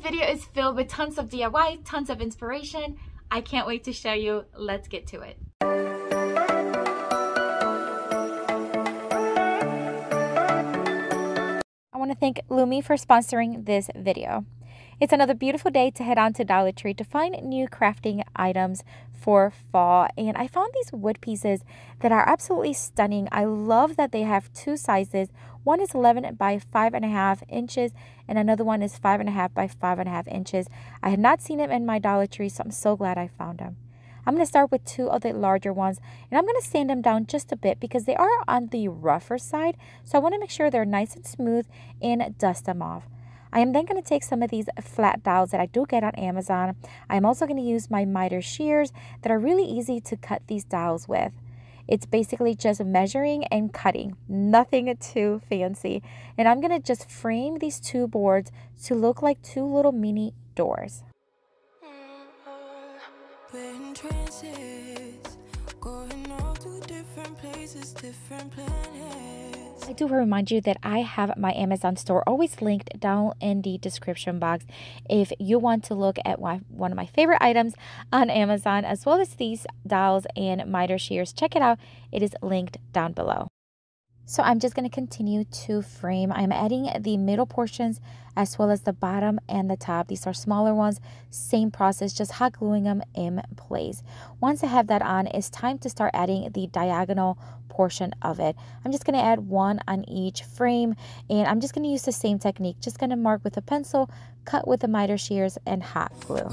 video is filled with tons of DIY, tons of inspiration. I can't wait to show you. Let's get to it. I want to thank Lumi for sponsoring this video. It's another beautiful day to head on to Dollar Tree to find new crafting items for fall, and I found these wood pieces that are absolutely stunning. I love that they have two sizes. One is 11 by 5.5 inches and another one is 5.5 by 5.5 inches. I had not seen them in my Dollar Tree, so I'm so glad I found them. I'm going to start with two of the larger ones, and I'm going to sand them down just a bit because they are on the rougher side, so I want to make sure they're nice and smooth and dust them off. I am then going to take some of these flat dowels that I do get on Amazon. I am also going to use my miter shears that are really easy to cut these dowels with. It's basically just measuring and cutting, nothing too fancy. And I'm going to just frame these two boards to look like two little mini doors. I do remind you that I have my Amazon store always linked down in the description box if you want to look at one of my favorite items on Amazon, as well as these dowels and miter shears. Check it out. It is linked down below. So I'm just going to continue to frame. I'm adding the middle portions as well as the bottom and the top. These are smaller ones. Same process, just hot gluing them in place. Once I have that on, it's time to start adding the diagonal portion of it. I'm just going to add one on each frame, and I'm just going to use the same technique. Just going to mark with a pencil, cut with the miter shears, and hot glue.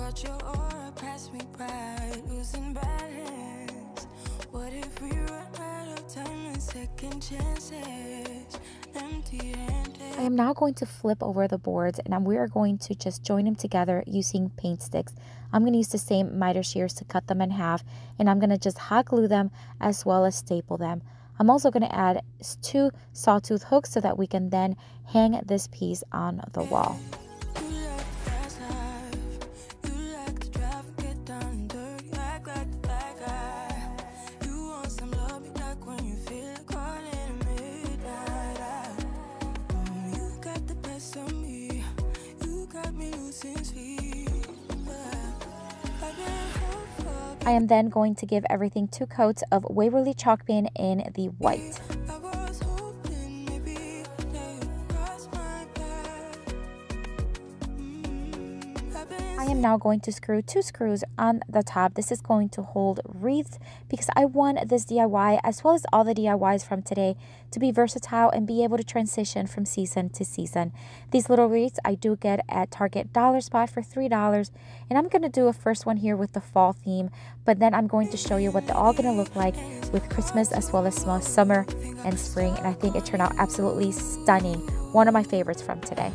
I am now going to flip over the boards, and we are going to just join them together using paint sticks. I'm going to use the same miter shears to cut them in half, and I'm going to just hot glue them as well as staple them. I'm also going to add two sawtooth hooks so that we can then hang this piece on the wall. I am then going to give everything 2 coats of Waverly chalk paint in the white. I am now going to screw 2 screws on the top. This is going to hold wreaths because I want this DIY, as well as all the DIYs from today, to be versatile and be able to transition from season to season. These little wreaths I do get at Target Dollar Spot for $3, and I'm going to do a first one here with the fall theme, but then I'm going to show you what they're all going to look like with Christmas as well as summer and spring, and I think it turned out absolutely stunning. One of my favorites from today.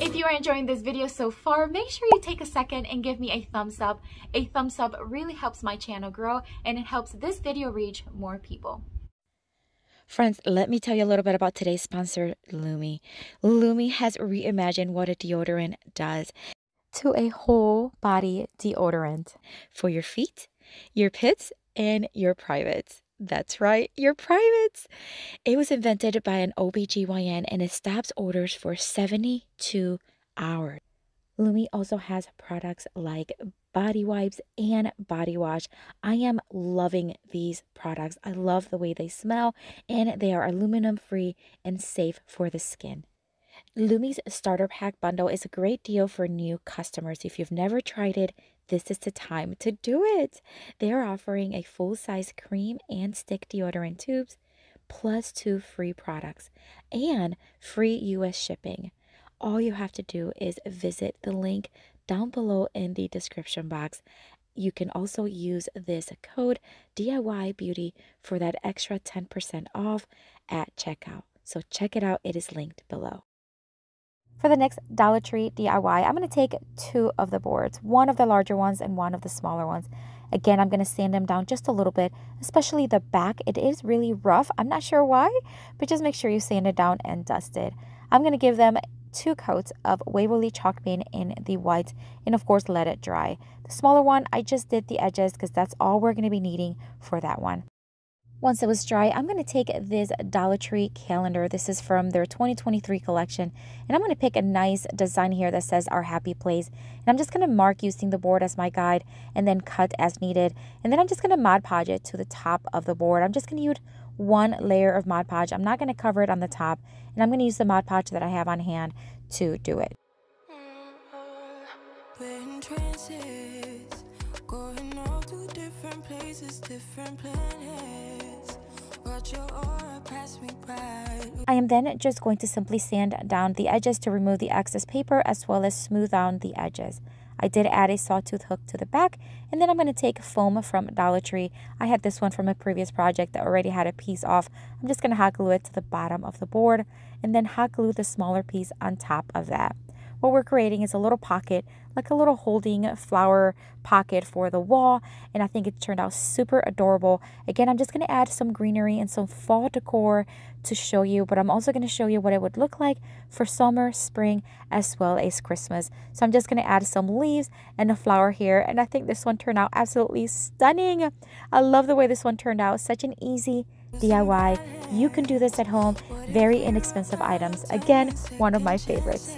If you are enjoying this video so far, make sure you take a second and give me a thumbs up. A thumbs up really helps my channel grow, and it helps this video reach more people. Friends, let me tell you a little bit about today's sponsor, Lumi. Lumi has reimagined what a deodorant does to a whole body deodorant for your feet, your pits, and your privates. That's right, your privates. It was invented by an OBGYN, and it stops odors for 72 hours. Lumi also has products like body wipes and body wash. I am loving these products. I love the way they smell, and they are aluminum free and safe for the skin. Lumi's starter pack bundle is a great deal for new customers. If you've never tried it, this is the time to do it. They are offering a full-size cream and stick deodorant tubes, plus 2 free products and free US shipping. All you have to do is visit the link down below in the description box. You can also use this code DIYbeauty for that extra 10% off at checkout. So check it out. It is linked below. For the next Dollar Tree DIY, I'm going to take 2 of the boards, one of the larger ones and one of the smaller ones. Again, I'm going to sand them down just a little bit, especially the back. It is really rough. I'm not sure why, but just make sure you sand it down and dust it. I'm going to give them 2 coats of Waverly chalk paint in the white, and of course let it dry. The smaller one, I just did the edges because that's all we're going to be needing for that one. Once it was dry, I'm going to take this Dollar Tree calendar. This is from their 2023 collection. And I'm going to pick a nice design here that says Our Happy Place. And I'm just going to mark using the board as my guide and then cut as needed. And then I'm just going to Mod Podge it to the top of the board. I'm just going to use one layer of Mod Podge. I'm not going to cover it on the top. And I'm going to use the Mod Podge that I have on hand to do it. Going all to different places, different planets. Watch your aura pass me by. I am then just going to simply sand down the edges to remove the excess paper as well as smooth down the edges. I did add a sawtooth hook to the back, and then I'm going to take foam from Dollar Tree. I had this one from a previous project that already had a piece off. I'm just going to hot glue it to the bottom of the board and then hot glue the smaller piece on top of that. What we're creating is a little pocket, like a little holding flower pocket for the wall, and I think it turned out super adorable. Again, I'm just going to add some greenery and some fall decor to show you, but I'm also going to show you what it would look like for summer, spring, as well as Christmas. So I'm just going to add some leaves and a flower here, and I think this one turned out absolutely stunning. I love the way this one turned out. Such an easy DIY. You can do this at home. Very inexpensive items. Again, one of my favorites.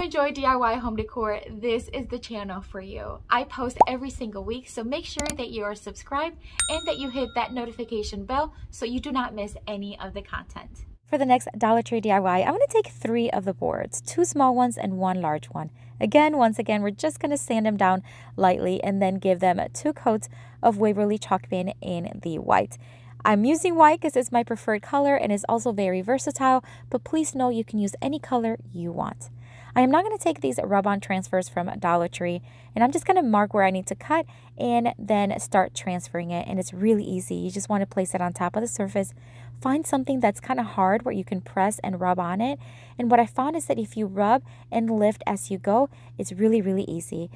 Enjoy DIY home decor, this is the channel for you. I post every single week, so make sure that you are subscribed and that you hit that notification bell so you do not miss any of the content. For the next Dollar Tree DIY, I'm going to take 3 of the boards, 2 small ones and 1 large one. Once again, we're just going to sand them down lightly and then give them 2 coats of Waverly chalk paint in the white. I'm using white because it's my preferred color and is also very versatile, but please know you can use any color you want. I am now going to take these rub-on transfers from Dollar Tree, and I'm just going to mark where I need to cut and then start transferring it. And it's really easy. You just want to place it on top of the surface. Find something that's kind of hard where you can press and rub on it. And what I found is that if you rub and lift as you go, it's really, really easy.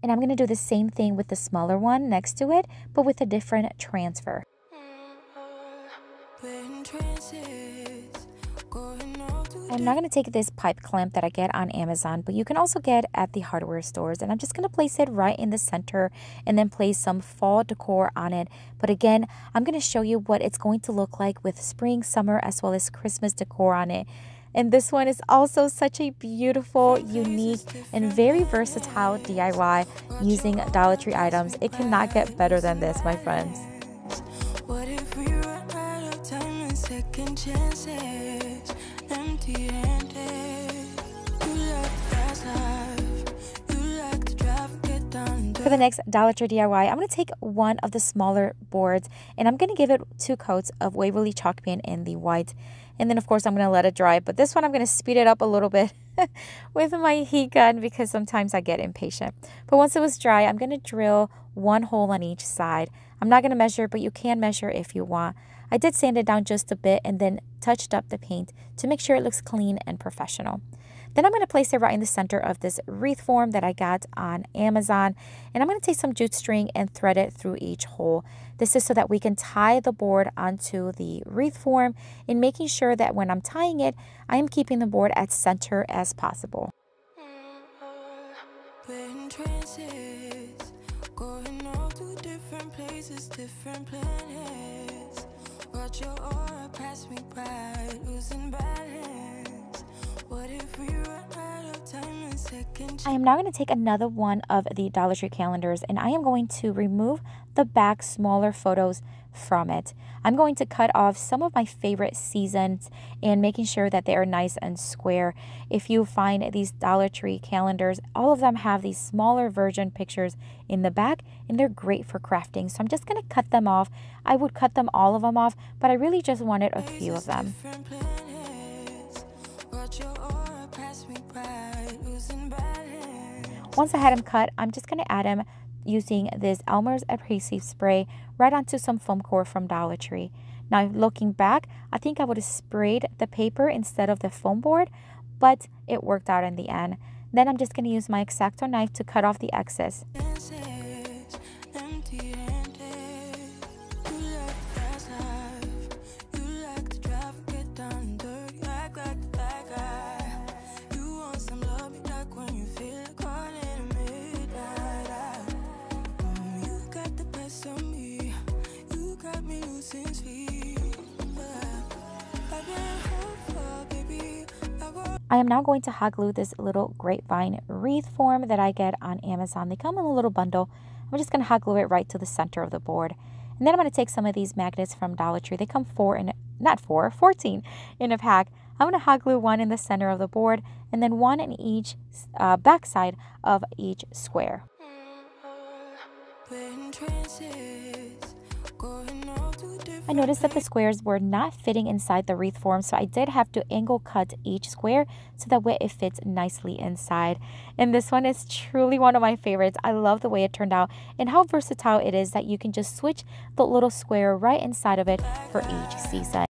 And I'm going to do the same thing with the smaller one next to it, but with a different transfer. I'm now going to take this pipe clamp that I get on Amazon, but you can also get at the hardware stores. And I'm just going to place it right in the center and then place some fall decor on it. But again, I'm going to show you what it's going to look like with spring, summer, as well as Christmas decor on it. And this one is also such a beautiful, unique, and very versatile DIY using Dollar Tree items. It cannot get better than this, my friends. What if we run out of time and second chances? For the next Dollar Tree DIY, I'm going to take 1 of the smaller boards and I'm going to give it 2 coats of Waverly chalk paint in the white. And then of course I'm going to let it dry, but this one I'm going to speed it up a little bit with my heat gun because sometimes I get impatient. But once it was dry, I'm going to drill 1 hole on each side. I'm not going to measure, but you can measure if you want. I did sand it down just a bit and then touched up the paint to make sure it looks clean and professional. Then I'm going to place it right in the center of this wreath form that I got on Amazon. And I'm going to take some jute string and thread it through each hole. This is so that we can tie the board onto the wreath form and making sure that when I'm tying it, I am keeping the board as center as possible. Going all to different places, different planets. Watch your aura pass me by, losing balance. What if we run out of time and second? I am now going to take another one of the Dollar Tree calendars and I am going to remove the back smaller photos from it. I'm going to cut off some of my favorite seasons and making sure that they are nice and square. If you find these Dollar Tree calendars, all of them have these smaller version pictures in the back and they're great for crafting. So I'm just going to cut them off. I would cut them all of them off, but I really just wanted a few of them. Once I had them cut, I'm just going to add them using this Elmer's adhesive spray right onto some foam core from Dollar Tree. Now looking back, I think I would have sprayed the paper instead of the foam board, but it worked out in the end. Then I'm just going to use my X-Acto knife to cut off the excess. I am now going to hot glue this little grapevine wreath form that I get on Amazon. They come in a little bundle. I'm just going to hot glue it right to the center of the board. And then I'm going to take some of these magnets from Dollar Tree. They come 14 in a pack. I'm going to hot glue one in the center of the board and then one in each backside of each square. I noticed that the squares were not fitting inside the wreath form, so I did have to angle cut each square so that way it fits nicely inside. And this one is truly one of my favorites. I love the way it turned out and how versatile it is that you can just switch the little square right inside of it for each season.